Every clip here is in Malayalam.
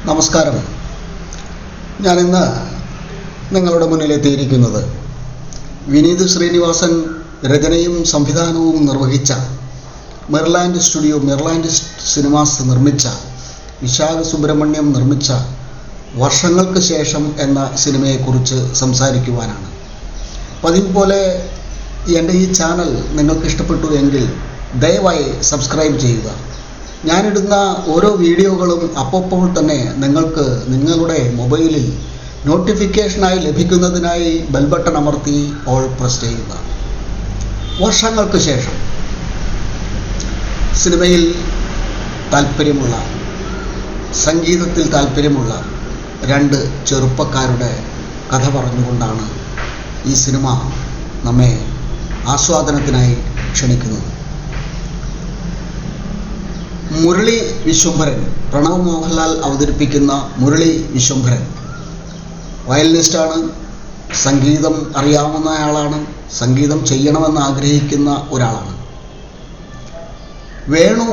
നമസ്കാരം. ഞാനിന്ന് നിങ്ങളുടെ മുന്നിലെത്തിയിരിക്കുന്നത് വിനീത് ശ്രീനിവാസൻ രചനയും സംവിധാനവും നിർവഹിച്ച മെർലാൻഡ് സ്റ്റുഡിയോ, മെർലാൻഡ് സിനിമാസ് നിർമ്മിച്ച, വിശാഖ സുബ്രഹ്മണ്യം നിർമ്മിച്ച വർഷങ്ങൾക്ക് ശേഷം എന്ന സിനിമയെക്കുറിച്ച് സംസാരിക്കുവാനാണ്. പതിവ് പോലെ എൻ്റെ ഈ ചാനൽ നിങ്ങൾക്ക് ഇഷ്ടപ്പെട്ടു എങ്കിൽ ദയവായി സബ്സ്ക്രൈബ് ചെയ്യുക. ഞാനിടുന്ന ഓരോ വീഡിയോകളും അപ്പോൾ തന്നെ നിങ്ങൾക്ക് നിങ്ങളുടെ മൊബൈലിൽ നോട്ടിഫിക്കേഷനായി ലഭിക്കുന്നതിനായി ബെൽ ബട്ടൺ അമർത്തി ഓൾ പ്രസ് ചെയ്യുക. വർഷങ്ങൾക്ക് ശേഷം സിനിമയിൽ താല്പര്യമുള്ള, സംഗീതത്തിൽ താല്പര്യമുള്ള രണ്ട് ചെറുപ്പക്കാരുടെ കഥ പറഞ്ഞുകൊണ്ടാണ് ഈ സിനിമ നമ്മെ ആസ്വാദനത്തിനായി ക്ഷണിക്കുന്നത്. മുരളി വിശ്വംഭരൻ, പ്രണവ് മോഹൻലാൽ അവതരിപ്പിക്കുന്ന മുരളി വിശ്വംഭരൻ വയലിനിസ്റ്റാണ്, സംഗീതം അറിയാവുന്നയാളാണ്, സംഗീതം ചെയ്യണമെന്ന് ആഗ്രഹിക്കുന്ന ഒരാളാണ്. വേണു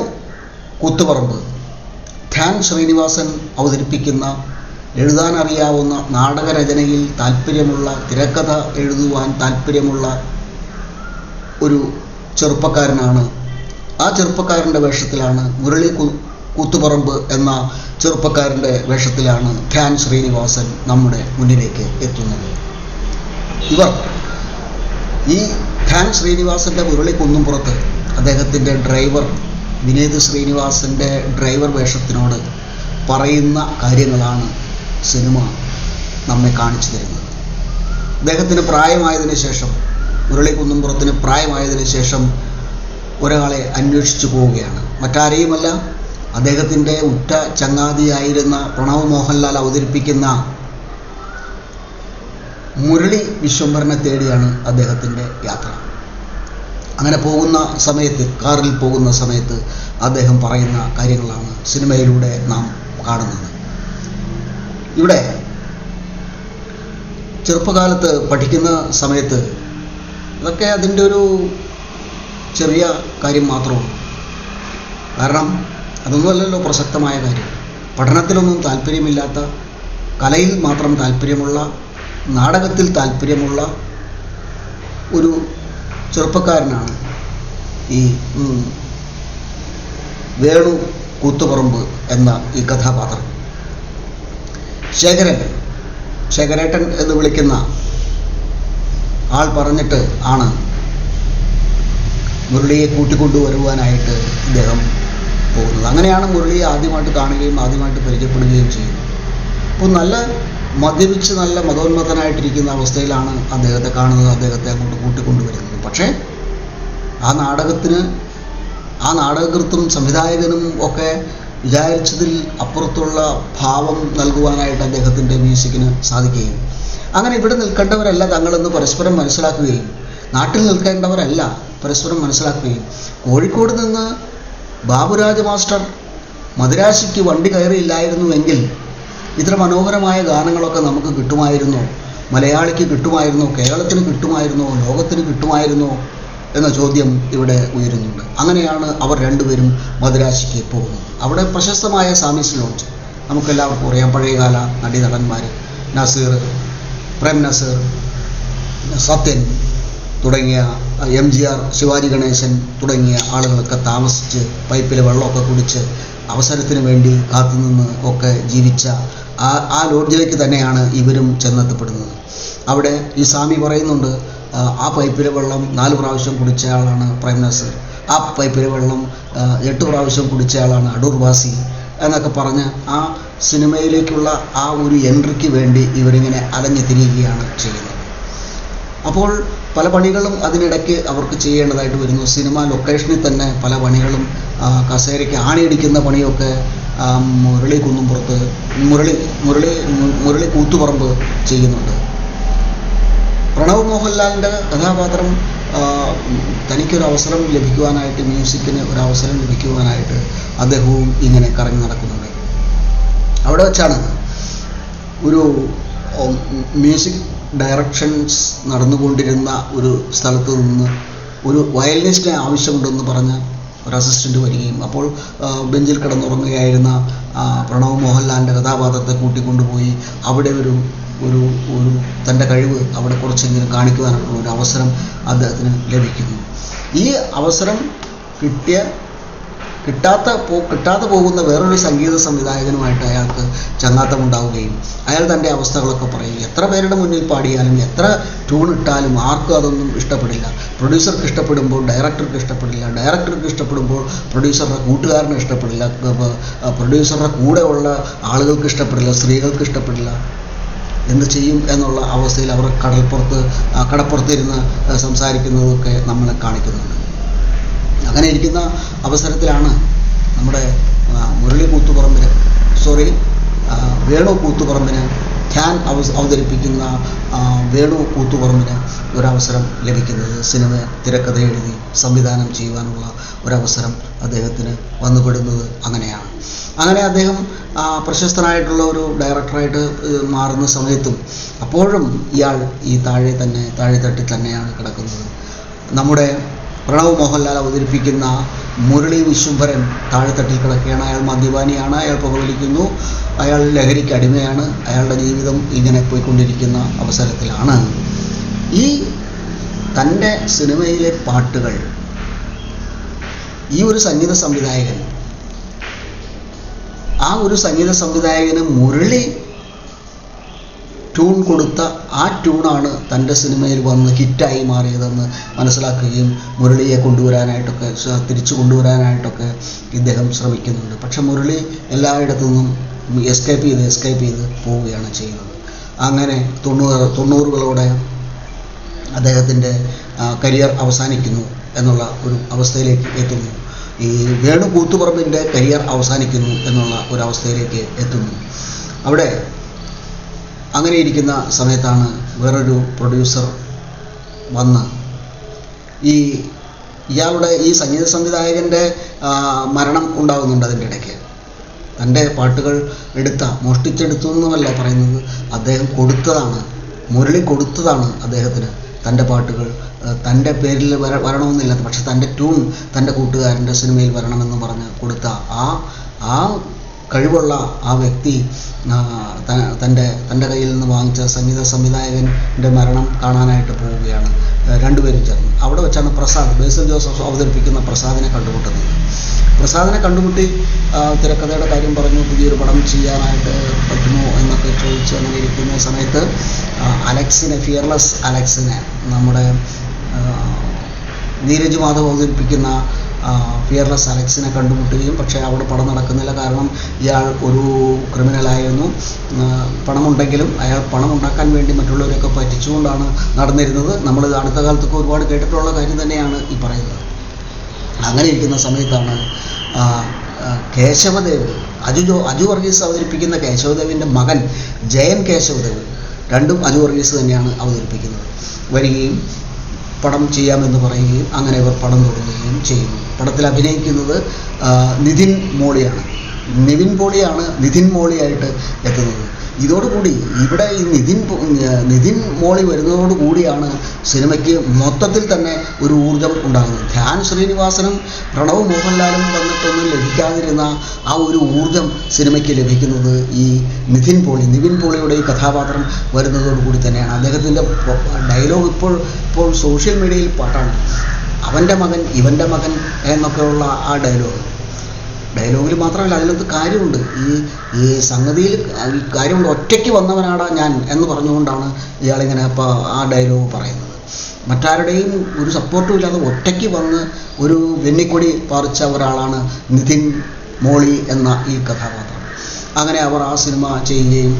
കൂത്തുപറമ്പ്, ധ്യാൻ ശ്രീനിവാസൻ അവതരിപ്പിക്കുന്ന, എഴുതാനറിയാവുന്ന, നാടകരചനയിൽ താല്പര്യമുള്ള, തിരക്കഥ എഴുതുവാൻ താല്പര്യമുള്ള ഒരു ചെറുപ്പക്കാരനാണ്. ആ ചെറുപ്പക്കാരൻ്റെ വേഷത്തിലാണ്, മുരളി കൂത്തുപറമ്പ് എന്ന ചെറുപ്പക്കാരൻ്റെ വേഷത്തിലാണ് ധ്യാൻ ശ്രീനിവാസൻ നമ്മുടെ മുന്നിലേക്ക് എത്തുന്നത്. ഇവർ ഈ ധ്യാൻ ശ്രീനിവാസൻ്റെ മുരളി കുന്നുംപുറത്ത് അദ്ദേഹത്തിൻ്റെ ഡ്രൈവർ വിനീത് ശ്രീനിവാസൻ്റെ ഡ്രൈവർ വേഷത്തിനോട് പറയുന്ന കാര്യങ്ങളാണ് സിനിമ നമ്മെ കാണിച്ചു തരുന്നത്. അദ്ദേഹത്തിന് പ്രായമായതിനു ശേഷം, മുരളി കുന്നുംപുറത്തിന് പ്രായമായതിനു ശേഷം ഒരാളെ അന്വേഷിച്ചു പോവുകയാണ്. മറ്റാരെയുമല്ല, അദ്ദേഹത്തിൻ്റെ ഉറ്റ ചങ്ങാതിയായിരുന്ന പ്രണവ് മോഹൻലാൽ അവതരിപ്പിക്കുന്ന മുരളി വിശ്വംഭരനെ തേടിയാണ് അദ്ദേഹത്തിൻ്റെ യാത്ര. അങ്ങനെ പോകുന്ന സമയത്ത്, കാറിൽ പോകുന്ന സമയത്ത് അദ്ദേഹം പറയുന്ന കാര്യങ്ങളാണ് സിനിമയിലൂടെ നാം കാണുന്നത്. ഇവിടെ ചെറുപ്പകാലത്ത് പഠിക്കുന്ന സമയത്ത് ഇതൊക്കെ അതിൻ്റെ ഒരു ചെറിയ കാര്യം മാത്രമാണ്. കാരണം അതൊന്നുമല്ലല്ലോ പ്രസക്തമായ കാര്യം. പഠനത്തിലൊന്നും താല്പര്യമില്ലാത്ത, കലയിൽ മാത്രം താല്പര്യമുള്ള, നാടകത്തിൽ താല്പര്യമുള്ള ഒരു ചെറുപ്പക്കാരനാണ് ഈ വേണു കൂത്തുപറമ്പ് എന്ന ഈ കഥാപാത്രം. ശേഖരേട്ടൻ എന്ന് വിളിക്കുന്ന ആൾ പറഞ്ഞിട്ട് ആണ് മുരളിയെ കൂട്ടിക്കൊണ്ടുവരുവാനായിട്ട് ഇദ്ദേഹം പോകുന്നത്. അങ്ങനെയാണ് മുരളിയെ ആദ്യമായിട്ട് കാണുകയും ആദ്യമായിട്ട് പരിചയപ്പെടുകയും ചെയ്യുന്നത്. അപ്പോൾ നല്ല മദ്യപിച്ച് നല്ല മതോന്മത്തനായിട്ടിരിക്കുന്ന അവസ്ഥയിലാണ് അദ്ദേഹത്തെ കാണുന്നത്, അദ്ദേഹത്തെ അങ്ങോട്ട് കൂട്ടിക്കൊണ്ടുവരുന്നത്. പക്ഷേ ആ നാടകകൃത്തും സംവിധായകനും ഒക്കെ വിചാരിച്ചതിൽ അപ്പുറത്തുള്ള ഭാവം നൽകുവാനായിട്ട് അദ്ദേഹത്തിൻ്റെ മ്യൂസിക്കിന് സാധിക്കുകയും, അങ്ങനെ ഇവിടെ നിൽക്കേണ്ടവരല്ല തങ്ങളെന്ന് പരസ്പരം മനസ്സിലാക്കുകയും, നാട്ടിൽ നിൽക്കേണ്ടവരല്ല പരസ്പരം മനസ്സിലാക്കുകയും, കോഴിക്കോട് നിന്ന് ബാബുരാജ് മാസ്റ്റർ മദിരാശിക്ക് വണ്ടി കയറിയില്ലായിരുന്നുവെങ്കിൽ ഇത്ര മനോഹരമായ ഗാനങ്ങളൊക്കെ നമുക്ക് കിട്ടുമായിരുന്നോ, മലയാളിക്ക് കിട്ടുമായിരുന്നോ, കേരളത്തിന് കിട്ടുമായിരുന്നോ, ലോകത്തിന് കിട്ടുമായിരുന്നോ എന്ന ചോദ്യം ഇവിടെ ഉയരുന്നുണ്ട്. അങ്ങനെയാണ് അവർ രണ്ടുപേരും മദിരാശിക്ക് പോകുന്നത്. അവിടെ പ്രശസ്തമായ സാമീസ് ലോഡ്ജ്, നമുക്കെല്ലാവർക്കും അറിയാം. പഴയകാല നടീനടന്മാർ നസീർ, പ്രേം നസീർ, സത്യൻ തുടങ്ങിയ MGR, ശിവാജി ഗണേശൻ തുടങ്ങിയ ആളുകളൊക്കെ താമസിച്ച് പൈപ്പിലെ വെള്ളമൊക്കെ കുടിച്ച് അവസരത്തിന് വേണ്ടി കാത്തുനിന്ന് ഒക്കെ ജീവിച്ച ആ ലോഡ്ജിലേക്ക് തന്നെയാണ് ഇവരും ചെന്നെത്തപ്പെടുന്നത്. അവിടെ ഈ സ്വാമി പറയുന്നുണ്ട്, ആ പൈപ്പിലെ വെള്ളം 4 പ്രാവശ്യം കുടിച്ചയാളാണ് പ്രേം നസീർ, ആ പൈപ്പിലെ വെള്ളം 8 പ്രാവശ്യം കുടിച്ചയാളാണ് അടൂർ വാസി എന്നൊക്കെ പറഞ്ഞ് ആ സിനിമയിലേക്കുള്ള ആ ഒരു എൻട്രിക്ക് വേണ്ടി ഇവരിങ്ങനെ അലഞ്ഞു തിരിയുകയാണ് ചെയ്യുന്നത്. അപ്പോൾ പല പണികളും അതിനിടയ്ക്ക് അവർക്ക് ചെയ്യേണ്ടതായിട്ട് വരുന്നു. സിനിമ ലൊക്കേഷനിൽ തന്നെ പല പണികളും, കസേരയ്ക്ക് ആണിയടിക്കുന്ന പണിയൊക്കെ മുരളി കുന്നുംപുറത്ത്, മുരളി കൂത്തുപറമ്പ് ചെയ്യുന്നുണ്ട്. പ്രണവ് മോഹൻലാലിൻ്റെ കഥാപാത്രം തനിക്കൊരവസരം ലഭിക്കുവാനായിട്ട്, മ്യൂസിക്കിന് ഒരവസരം ലഭിക്കുവാനായിട്ട് അദ്ദേഹവും ഇങ്ങനെ കറങ്ങി നടക്കുന്നുണ്ട്. അവിടെ വെച്ചാണ് ഒരു മ്യൂസിക് ഡയറക്ഷൻസ് നടന്നുകൊണ്ടിരുന്ന ഒരു സ്ഥലത്ത് നിന്ന് ഒരു വയലിനിസ്റ്റിനെ ആവശ്യമുണ്ടെന്ന് പറഞ്ഞ് ഒരു അസിസ്റ്റൻ്റ് വരികയും അപ്പോൾ ബെഞ്ചിൽ കിടന്നുറങ്ങുകയായിരുന്ന പ്രണവ് മോഹൻലാലിൻ്റെ കഥാപാത്രത്തെ കൂട്ടിക്കൊണ്ടുപോയി അവിടെ ഒരു ഒരു ഒരു തൻ്റെ കഴിവ് അവിടെ കുറച്ചെങ്കിലും കാണിക്കുവാനുള്ള ഒരു അവസരം അദ്ദേഹത്തിന് ലഭിക്കുന്നു. ഈ അവസരം കിട്ടാതെ പോകുന്ന വേറൊരു സംഗീത സംവിധായകനുമായിട്ട് അയാൾക്ക് ചങ്ങാത്തമുണ്ടാവുകയും അയാൾ തൻ്റെ അവസ്ഥകളൊക്കെ പറയും. എത്ര പേരുടെ മുന്നിൽ പാടിയാലും എത്ര ട്യൂൺ ഇട്ടാലും ആർക്കും അതൊന്നും ഇഷ്ടപ്പെടില്ല. പ്രൊഡ്യൂസർക്ക് ഇഷ്ടപ്പെടുമ്പോൾ ഡയറക്ടർക്ക് ഇഷ്ടപ്പെടില്ല, ഡയറക്ടർക്ക് ഇഷ്ടപ്പെടുമ്പോൾ പ്രൊഡ്യൂസറുടെ കൂട്ടുകാരന് ഇഷ്ടപ്പെടില്ല, പ്രൊഡ്യൂസറുടെ കൂടെയുള്ള ആളുകൾക്ക് ഇഷ്ടപ്പെടില്ല, സ്ത്രീകൾക്ക് ഇഷ്ടപ്പെടില്ല. എന്ത് ചെയ്യും എന്നുള്ള അവസ്ഥയിൽ അവർ കടപ്പുറത്തിരുന്ന് സംസാരിക്കുന്നതൊക്കെ നമ്മളെ കാണിക്കുന്നുണ്ട്. അങ്ങനെ ഇരിക്കുന്ന അവസരത്തിലാണ് നമ്മുടെ വേണു കൂത്തുപറമ്പിന് അവതരിപ്പിക്കുന്ന വേണു കൂത്തുപറമ്പിന് ഒരവസരം ലഭിക്കുന്നത്. സിനിമ തിരക്കഥ എഴുതി സംവിധാനം ചെയ്യുവാനുള്ള ഒരവസരം അദ്ദേഹത്തിന് വന്നുപെടുന്നത് അങ്ങനെയാണ്. അങ്ങനെ അദ്ദേഹം പ്രശസ്തനായിട്ടുള്ള ഒരു ഡയറക്ടറായിട്ട് മാറുന്ന സമയത്തും അപ്പോഴും ഇയാൾ ഈ താഴെത്തട്ടിൽ തന്നെയാണ് കിടക്കുന്നത്. നമ്മുടെ പ്രണവ് മോഹൻലാൽ അവതരിപ്പിക്കുന്ന മുരളി വിശ്വംഭരൻ താഴെത്തട്ടിൽ കിടക്കുകയാണ്. അയാൾ മദ്യപാനിയാണ്, അയാൾ പുകവലിക്കുന്നു, അയാൾ ലഹരിക്ക് അടിമയാണ്. അയാളുടെ ജീവിതം ഇങ്ങനെ പോയിക്കൊണ്ടിരിക്കുന്ന അവസരത്തിലാണ് ഈ തൻ്റെ സിനിമയിലെ പാട്ടുകൾ ഈ ഒരു സംഗീത സംവിധായകന് മുരളി ട്യൂൺ കൊടുത്ത ആ ട്യൂണാണ് തൻ്റെ സിനിമയിൽ വന്ന് ഹിറ്റായി മാറിയതെന്ന് മനസ്സിലാക്കുകയും മുരളിയെ തിരിച്ചു കൊണ്ടുവരാനായിട്ടൊക്കെ ഇദ്ദേഹം ശ്രമിക്കുന്നുണ്ട്. പക്ഷെ മുരളി എല്ലായിടത്തു നിന്നും എസ്കേപ്പ് ചെയ്ത് പോവുകയാണ് ചെയ്യുന്നത്. അങ്ങനെ 90കളോടെ അദ്ദേഹത്തിൻ്റെ കരിയർ അവസാനിക്കുന്നു എന്നുള്ള ഒരു അവസ്ഥയിലേക്ക് എത്തുന്നു. ഈ വേണു കൂത്തുപറമ്പിൻ്റെ കരിയർ അവസാനിക്കുന്നു എന്നുള്ള ഒരു അവസ്ഥയിലേക്ക് എത്തുന്നു. അവിടെ അങ്ങനെ ഇരിക്കുന്ന സമയത്താണ് വേറൊരു പ്രൊഡ്യൂസർ വന്ന് ഇയാളുടെ ഈ സംഗീത സംവിധായകൻ്റെ മരണം ഉണ്ടാകുന്നുണ്ട്. അതിൻ്റെ ഇടയ്ക്ക് തൻ്റെ പാട്ടുകൾ മോഷ്ടിച്ചെടുത്തു എന്നല്ല പറയുന്നത്, അദ്ദേഹം മുരളി കൊടുത്തതാണ് അദ്ദേഹത്തിന് തൻ്റെ പാട്ടുകൾ തൻ്റെ പേരിൽ വരണമെന്നില്ല, പക്ഷെ തൻ്റെ ട്യൂൺ തൻ്റെ കൂട്ടുകാരൻ്റെ സിനിമയിൽ വരണമെന്ന് പറഞ്ഞ് കൊടുത്ത ആ കഴിവുള്ള ആ വ്യക്തി തൻ്റെ കയ്യിൽ നിന്ന് വാങ്ങിച്ച സംഗീത സംവിധായകൻ്റെ മരണം കാണാനായിട്ട് പോവുകയാണ് രണ്ടുപേരും ചേർന്ന്. അവിടെ വെച്ചാണ് ബേസിൽ ജോസഫ് അവതരിപ്പിക്കുന്ന പ്രസാദിനെ കണ്ടുമുട്ടുന്നത്. പ്രസാദിനെ കണ്ടുമുട്ടി തിരക്കഥയുടെ കാര്യം പറഞ്ഞു, പുതിയൊരു പടം ചെയ്യാനായിട്ട് പറ്റുമോ എന്നൊക്കെ ചോദിച്ച് അങ്ങനെ ഇരിക്കുന്ന സമയത്ത് ഫിയർലെസ് അലക്സിനെ നമ്മുടെ നീരജ് മാധവ് അവതരിപ്പിക്കുന്ന ഫിയർലെസ് അലക്സിനെ കണ്ടുമുട്ടുകയും പക്ഷേ അവിടെ പടം നടക്കുന്നില്ല. കാരണം ഇയാൾ ഒരു ക്രിമിനലായിരുന്നു. പണമുണ്ടെങ്കിലും അയാൾ പണം ഉണ്ടാക്കാൻ വേണ്ടി മറ്റുള്ളവരെയൊക്കെ പറ്റിച്ചുകൊണ്ടാണ് നടന്നിരുന്നത്. നമ്മൾ അടുത്ത കാലത്തൊക്കെ ഒരുപാട് കേട്ടിട്ടുള്ള കാര്യം തന്നെയാണ് ഈ പറയുന്നത്. അങ്ങനെ ഇരിക്കുന്ന സമയത്താണ് കേശവദേവ്, അജു വർഗീസ് അവതരിപ്പിക്കുന്ന കേശവദേവിൻ്റെ മകൻ ജയൻ കേശവദേവ്, രണ്ടും അജു വർഗീസ് തന്നെയാണ് അവതരിപ്പിക്കുന്നത്, വരികയും പടം ചെയ്യാമെന്ന് പറയുകയും അങ്ങനെ ഇവർ പടം തുടങ്ങുകയും ചെയ്യുന്നു. പടത്തിൽ അഭിനയിക്കുന്നത് നിതിൻ മോളിയായിട്ട് എത്തുന്നത്. ഇതോടുകൂടി ഇവിടെ ഈ നിതിൻ മോളി വരുന്നതോടുകൂടിയാണ് സിനിമയ്ക്ക് മൊത്തത്തിൽ തന്നെ ഒരു ഊർജം ഉണ്ടാകുന്നത്. ധ്യാൻ ശ്രീനിവാസനും പ്രണവ് മോഹൻലാലും വന്നിട്ടൊന്നും ലഭിക്കാതിരുന്ന ആ ഒരു ഊർജം സിനിമയ്ക്ക് ലഭിക്കുന്നത് ഈ നിവിൻ പോളിയുടെ ഈ കഥാപാത്രം വരുന്നതോടുകൂടി തന്നെയാണ്. അദ്ദേഹത്തിൻ്റെ ഡയലോഗ് ഇപ്പോൾ സോഷ്യൽ മീഡിയയിൽ പാട്ടാണ്. അവൻ്റെ മകൻ ഇവൻ്റെ മകൻ എന്നൊക്കെയുള്ള ആ ഡയലോഗിൽ മാത്രമല്ല, അതിനകത്ത് കാര്യമുണ്ട്. ഈ സംഗതിയിൽ ഈ കാര്യമുണ്ട്. ഒറ്റയ്ക്ക് വന്നവനാടാ ഞാൻ എന്ന് പറഞ്ഞുകൊണ്ടാണ് ഇയാളിങ്ങനെ ആ ഡയലോഗ് പറയുന്നത്. മറ്റാരുടെയും ഒരു സപ്പോർട്ടും ഇല്ലാതെ ഒറ്റയ്ക്ക് വന്ന് ഒരു വെന്നിക്കൊടി പറിച്ച ഒരാളാണ് നിതിൻ മോളി എന്ന ഈ കഥാപാത്രം. അങ്ങനെ അവർ ആ സിനിമ ചെയ്യുകയും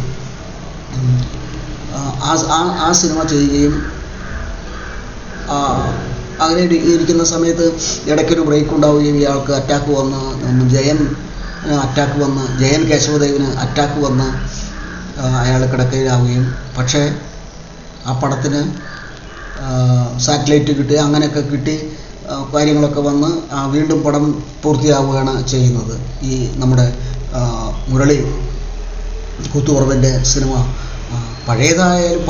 അങ്ങനെ ഇരിക്കുന്ന സമയത്ത് ഇടയ്ക്കൊരു ബ്രേക്ക് ഉണ്ടാവുകയും ഇയാൾക്ക് അറ്റാക്ക് വന്ന് ജയൻ കേശവദേവിന് അറ്റാക്ക് വന്ന് അയാൾ കിടക്കയിലാവുകയും പക്ഷേ ആ പടത്തിന് സാറ്റലൈറ്റ് കിട്ടി, അങ്ങനെയൊക്കെ കിട്ടി കാര്യങ്ങളൊക്കെ വന്ന് വീണ്ടും പടം പൂർത്തിയാവുകയാണ് ചെയ്യുന്നത്. ഈ നമ്മുടെ മുരളി കൂത്തുപറമ്പിൻ്റെ സിനിമ പഴയതായാലും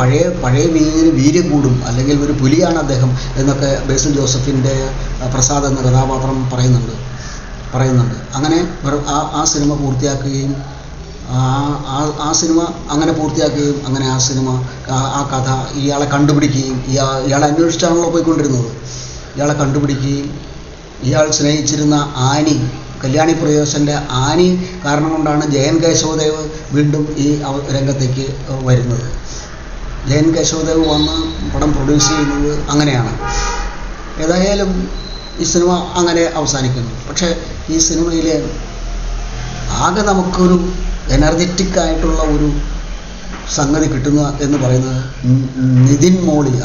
പഴയ മീനിന് വീര്യം കൂടും, അല്ലെങ്കിൽ ഒരു പുലിയാണ് അദ്ദേഹം എന്നൊക്കെ ബേസിൽ ജോസഫിൻ്റെ പ്രസാദ് എന്ന കഥാപാത്രം പറയുന്നുണ്ട്. പറയുന്നുണ്ട്. അങ്ങനെ ആ സിനിമ പൂർത്തിയാക്കുകയും ആ സിനിമ അങ്ങനെ പൂർത്തിയാക്കുകയും അങ്ങനെ ആ സിനിമ ആ കഥ ഇയാളെ കണ്ടുപിടിക്കുകയും ഇയാളെ അന്വേഷിച്ചാണല്ലോ പോയിക്കൊണ്ടിരുന്നത്. ഇയാളെ കണ്ടുപിടിക്കുകയും ഇയാൾ സ്നേഹിച്ചിരുന്ന ആനി, കല്യാണി പ്രിയദർശൻ്റെ ആനി കാരണം കൊണ്ടാണ് ജയൻ കേശവദേവ് വീണ്ടും ഈ രംഗത്തേക്ക് വരുന്നത്. ജയൻ കേശവദേവ് വന്ന് പടം പ്രൊഡ്യൂസ് ചെയ്യുന്നത് അങ്ങനെയാണ്. ഏതായാലും ഈ സിനിമ അങ്ങനെ അവസാനിക്കുന്നു. പക്ഷേ ഈ സിനിമയിൽ ആകെ നമുക്കൊരു എനർജറ്റിക് ആയിട്ടുള്ള ഒരു സംഗതി കിട്ടുന്ന എന്ന് പറയുന്നത്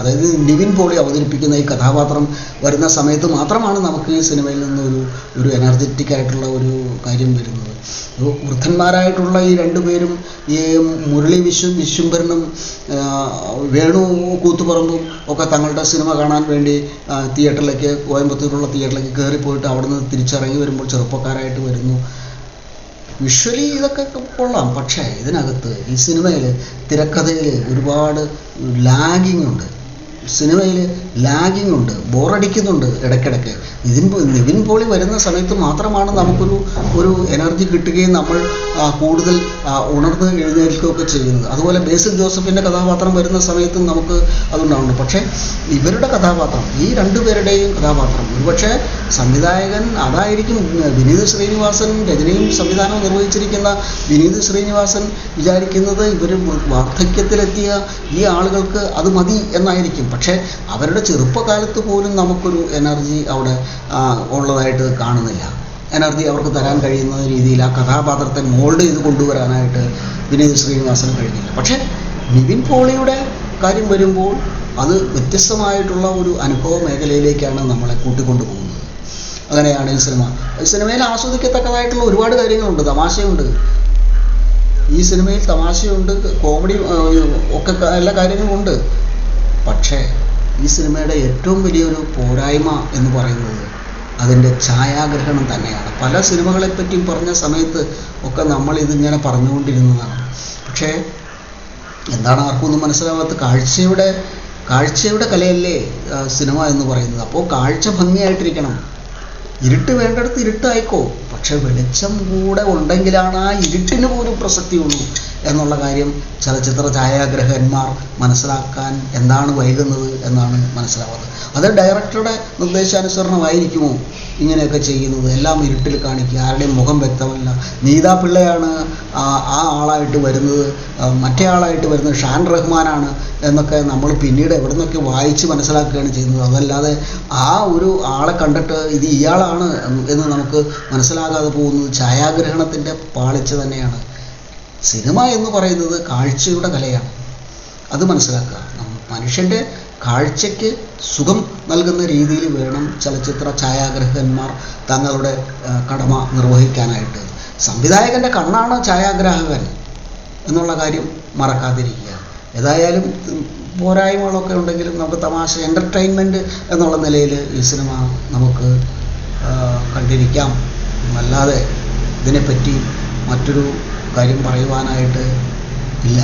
അതായത് നിവിൻ പോളി അവതരിപ്പിക്കുന്ന ഈ കഥാപാത്രം വരുന്ന സമയത്ത് മാത്രമാണ് നമുക്ക് ഈ സിനിമയിൽ നിന്ന് ഒരു എനർജറ്റിക് ആയിട്ടുള്ള ഒരു കാര്യം വരുന്നത്. വൃദ്ധന്മാരായിട്ടുള്ള ഈ രണ്ടുപേരും, ഈ മുരളി വിശ്വംഭരനും വേണു കൂത്തുപറമ്പും ഒക്കെ തങ്ങളുടെ സിനിമ കാണാൻ വേണ്ടി കോയമ്പത്തൂരുള്ള തിയേറ്ററിലേക്ക് കയറിപ്പോയിട്ട് അവിടെ നിന്ന് തിരിച്ചിറങ്ങി വരുമ്പോൾ ചെറുപ്പക്കാരായിട്ട് വരുന്നു. വിഷ്വലി ഇതൊക്കെ കൊള്ളാം. പക്ഷേ ഇതിനകത്ത് ഈ സിനിമയിൽ തിരക്കഥയിൽ ഒരുപാട് ലാഗിങ് ഉണ്ട്. ബോറടിക്കുന്നുണ്ട് ഇടയ്ക്കിടയ്ക്ക്. നിവിൻ പോളി വരുന്ന സമയത്ത് മാത്രമാണ് നമുക്കൊരു എനർജി കിട്ടുകയും നമ്മൾ കൂടുതൽ ഉണർന്ന് എഴുന്നേൽക്കുകയൊക്കെ ചെയ്യുന്നത്. അതുപോലെ ബേസിൽ ജോസഫിൻ്റെ കഥാപാത്രം വരുന്ന സമയത്തും നമുക്ക് അതുണ്ടാവുന്നുണ്ട്. പക്ഷേ ഇവരുടെ കഥാപാത്രം, ഈ രണ്ടുപേരുടെയും കഥാപാത്രം, ഒരുപക്ഷെ സംവിധായകൻ അതായിരിക്കും വിനീത് ശ്രീനിവാസൻ രചനയും സംവിധാനവും നിർവഹിച്ചിരിക്കുന്ന വിനീത് ശ്രീനിവാസൻ വിചാരിക്കുന്നത് ഇവർ വാർദ്ധക്യത്തിലെത്തിയ ഈ ആളുകൾക്ക് അത് മതി എന്നായിരിക്കും. പക്ഷേ അവരുടെ ചെറുപ്പകാലത്ത് പോലും നമുക്കൊരു എനർജി അവിടെ ഉള്ളതായിട്ട് കാണുന്നില്ല. എനർജി അവർക്ക് തരാൻ കഴിയുന്ന രീതിയിൽ ആ കഥാപാത്രത്തെ മോൾഡ് ചെയ്ത് കൊണ്ടുവരാനായിട്ട് വിനീത് ശ്രീനിവാസന് കഴിഞ്ഞില്ല. പക്ഷേ നിവിൻ പോളിയുടെ കാര്യം വരുമ്പോൾ അത് വ്യത്യസ്തമായിട്ടുള്ള ഒരു അനുഭവ മേഖലയിലേക്കാണ് നമ്മളെ കൂട്ടിക്കൊണ്ടു പോകുന്നത്. അങ്ങനെയാണ് ഈ സിനിമയിൽ ആസ്വദിക്കത്തക്കതായിട്ടുള്ള ഒരുപാട് കാര്യങ്ങളുണ്ട്. തമാശയുണ്ട്, ഈ സിനിമയിൽ തമാശയുണ്ട്, കോമഡി ഒക്കെ എല്ലാ കാര്യങ്ങളും ഉണ്ട്. പക്ഷേ ഈ സിനിമയുടെ ഏറ്റവും വലിയൊരു പോരായ്മ എന്ന് പറയുന്നത് അതിൻ്റെ ഛായാഗ്രഹണം തന്നെയാണ്. പല സിനിമകളെപ്പറ്റിയും പറഞ്ഞ സമയത്ത് ഒക്കെ നമ്മളിതിങ്ങനെ പറഞ്ഞുകൊണ്ടിരുന്നതാണ്. പക്ഷേ എന്താണ് ആർക്കൊന്നും മനസ്സിലാവാത്ത, കാഴ്ചയുടെ കലയല്ലേ സിനിമ എന്ന് പറയുന്നത്. അപ്പോൾ കാഴ്ച ഭംഗിയായിട്ടിരിക്കണം. ഇരുട്ട് വേണ്ടടുത്ത് ഇരുട്ടായിക്കോ, പക്ഷെ വെളിച്ചം കൂടെ ഉണ്ടെങ്കിലാണ് ആ ഇരുട്ടിന് പോലും പ്രസക്തിയുള്ളൂ എന്നുള്ള കാര്യം ചലച്ചിത്ര ഛായാഗ്രഹന്മാർ മനസ്സിലാക്കാൻ എന്താണ് വൈകുന്നത് എന്നാണ് മനസ്സിലാവുന്നത്. അത് ഡയറക്ടറുടെ നിർദ്ദേശാനുസരണമായിരിക്കുമോ ഇങ്ങനെയൊക്കെ ചെയ്യുന്നത്? എല്ലാം ഇരുട്ടിൽ കാണിക്കുക, ആരുടെയും മുഖം വ്യക്തമല്ല. നീതാ പിള്ളയാണ് ആ ആളായിട്ട് വരുന്നത്, മറ്റേ ആളായിട്ട് വരുന്നത് ഷാൻ റഹ്മാനാണ് എന്നൊക്കെ നമ്മൾ പിന്നീട് എവിടെ നിന്നൊക്കെ വായിച്ച് മനസ്സിലാക്കുകയാണ് ചെയ്യുന്നത്. അതല്ലാതെ ആ ഒരു ആളെ കണ്ടിട്ട് ഇത് ഇയാളാണ് എന്ന് നമുക്ക് മനസ്സിലാകാതെ പോകുന്നത് ഛായാഗ്രഹണത്തിൻ്റെ പാളിച്ച തന്നെയാണ്. സിനിമ എന്ന് പറയുന്നത് കാഴ്ചയുടെ കലയാണ്, അത് മനസ്സിലാക്കുക. മനുഷ്യൻ്റെ കാഴ്ചയ്ക്ക് സുഖം നൽകുന്ന രീതിയിൽ വേണം ചലച്ചിത്ര ഛായാഗ്രഹന്മാർ തങ്ങളുടെ കടമ നിർവഹിക്കാനായിട്ട്. സംവിധായകൻ്റെ കണ്ണാണ് ഛായാഗ്രാഹകൻ എന്നുള്ള കാര്യം മറക്കാതിരിക്കുക. ഏതായാലും പോരായ്മകളൊക്കെ ഉണ്ടെങ്കിലും നമുക്ക് തമാശ എൻ്റർടൈൻമെൻറ്റ് എന്നുള്ള നിലയിൽ ഈ സിനിമ നമുക്ക് കണ്ടിരിക്കാം. അല്ലാതെ ഇതിനെപ്പറ്റി മറ്റൊരു കാര്യം പറയുവാനായിട്ട് ഇല്ല.